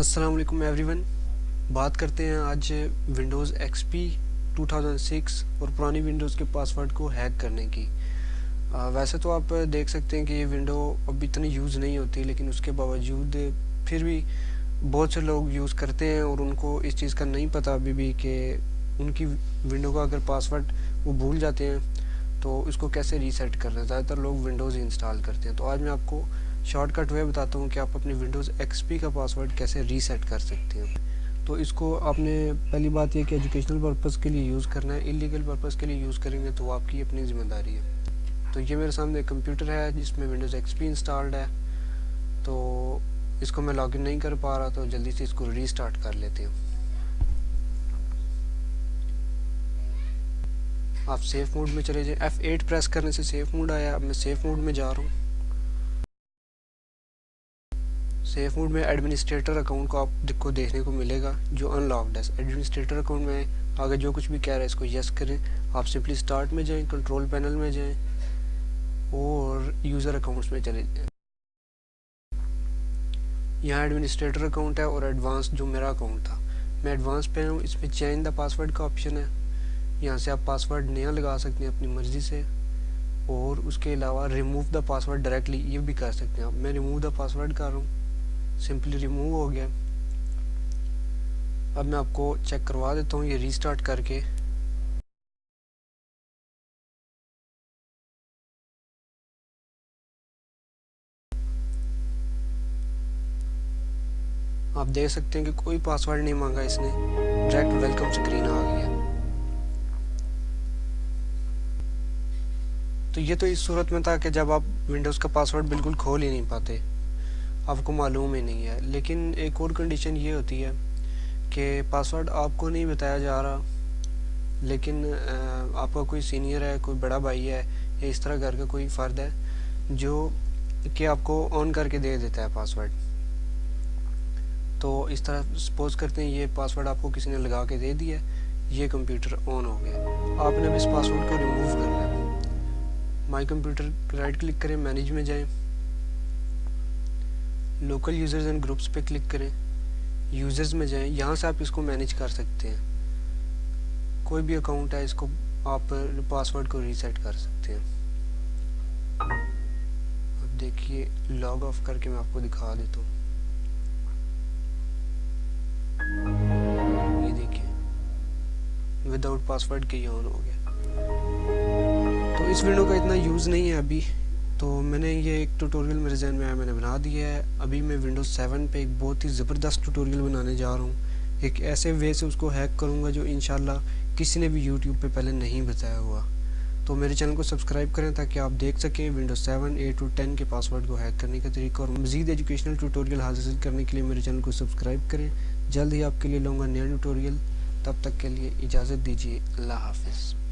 अस्सलाम वालेकुम एवरीवन। बात करते हैं आज विंडोज़ एक्सपी 2006 और पुरानी विंडोज़ के पासवर्ड को हैक करने की। वैसे तो आप देख सकते हैं कि ये विंडो अब इतनी यूज़ नहीं होती, लेकिन उसके बावजूद फिर भी बहुत से लोग यूज़ करते हैं और उनको इस चीज़ का नहीं पता अभी भी कि उनकी विंडो का अगर पासवर्ड वो भूल जाते हैं तो उसको कैसे रीसेट करना है। ज़्यादातर लोग विंडोज़ ही इंस्टॉल करते हैं, तो आज मैं आपको शॉर्टकट वे बताता हूँ कि आप अपने विंडोज़ एक्सपी का पासवर्ड कैसे रीसेट कर सकते हैं। तो इसको आपने पहली बात यह कि एजुकेशनल पर्पज़ के लिए यूज़ करना है। इलीगल पर्पज़ के लिए यूज़ करेंगे तो आपकी अपनी ज़िम्मेदारी है। तो ये मेरे सामने एक कंप्यूटर है जिसमें विंडोज़ एक्सपी इंस्टॉल्ड है, तो इसको मैं लॉगिन नहीं कर पा रहा, तो जल्दी से इसको रीस्टार्ट कर लेते हैं। आप सेफ मोड में चले जाएं। F8 प्रेस करने से सेफ मोड आया। अब मैं सेफ मोड में जा रहा हूँ। सेफ मोड में एडमिनिस्ट्रेटर अकाउंट को आपको देखने को मिलेगा जो अनलॉक्ड है। एडमिनिस्ट्रेटर अकाउंट में आगे जो कुछ भी कह रहा है इसको यस करें। आप सिंपली स्टार्ट में जाएं, कंट्रोल पैनल में जाएं और यूज़र अकाउंट्स में चले जाएं। यहाँ एडमिनिस्ट्रेटर अकाउंट है और एडवांस जो मेरा अकाउंट था, मैं एडवांस पे हूँ। इसमें चेंज द पासवर्ड का ऑप्शन है। यहाँ से आप पासवर्ड नया लगा सकते हैं अपनी मर्ज़ी से, और उसके अलावा रिमूव द पासवर्ड डायरेक्टली ये भी कर सकते हैं आप। मैं रिमूव द पासवर्ड कर रहा हूँ, सिंपली रिमूव हो गया। अब मैं आपको चेक करवा देता हूँ ये रीस्टार्ट करके। आप देख सकते हैं कि कोई पासवर्ड नहीं मांगा इसने, डायरेक्ट वेलकम स्क्रीन आ गया। तो ये तो इस सूरत में था कि जब आप विंडोज़ का पासवर्ड बिल्कुल खोल ही नहीं पाते, आपको मालूम ही नहीं है। लेकिन एक और कंडीशन ये होती है कि पासवर्ड आपको नहीं बताया जा रहा, लेकिन आपका कोई सीनियर है, कोई बड़ा भाई है या इस तरह घर का कोई फ़र्द है जो कि आपको ऑन करके दे देता है पासवर्ड। तो इस तरह सपोज करते हैं ये पासवर्ड आपको किसी ने लगा के दे दिया, ये कंप्यूटर ऑन हो गया। आपने अब इस पासवर्ड को रिमूव करना है। माई कंप्यूटर राइट क्लिक करें, मैनेज में जाएं, लोकल यूज़र्स एंड ग्रुप्स पे क्लिक करें, यूज़र्स में जाएं। यहाँ से आप इसको मैनेज कर सकते हैं। कोई भी अकाउंट है इसको आप पासवर्ड को रीसेट कर सकते हैं। अब देखिए लॉग ऑफ करके मैं आपको दिखा देता हूँ। ये देखिए विदाउट पासवर्ड के ये ऑन हो गया। तो इस विंडो का इतना यूज़ नहीं है अभी, तो मैंने ये एक ट्यूटोरियल मेरे जहन में आया, मैंने बना दिया है। अभी मैं विंडोज़ 7 पे एक बहुत ही ज़बरदस्त ट्यूटोरियल बनाने जा रहा हूँ। एक ऐसे वे से उसको हैक करूँगा जो इंशाल्लाह किसी ने भी यूट्यूब पे पहले नहीं बताया हुआ। तो मेरे चैनल को सब्सक्राइब करें ताकि आप देख सकें विंडोज़ 7, 8 और 10 के पासवर्ड को हैक करने का तरीका। और मज़ीद एजुकेशनल ट्यूटोरियल हासिल करने के लिए मेरे चैनल को सब्सक्राइब करें। जल्द ही आपके लिए लाऊंगा नया ट्यूटोरियल। तब तक के लिए इजाज़त दीजिए। अल्लाह हाफ़िज़।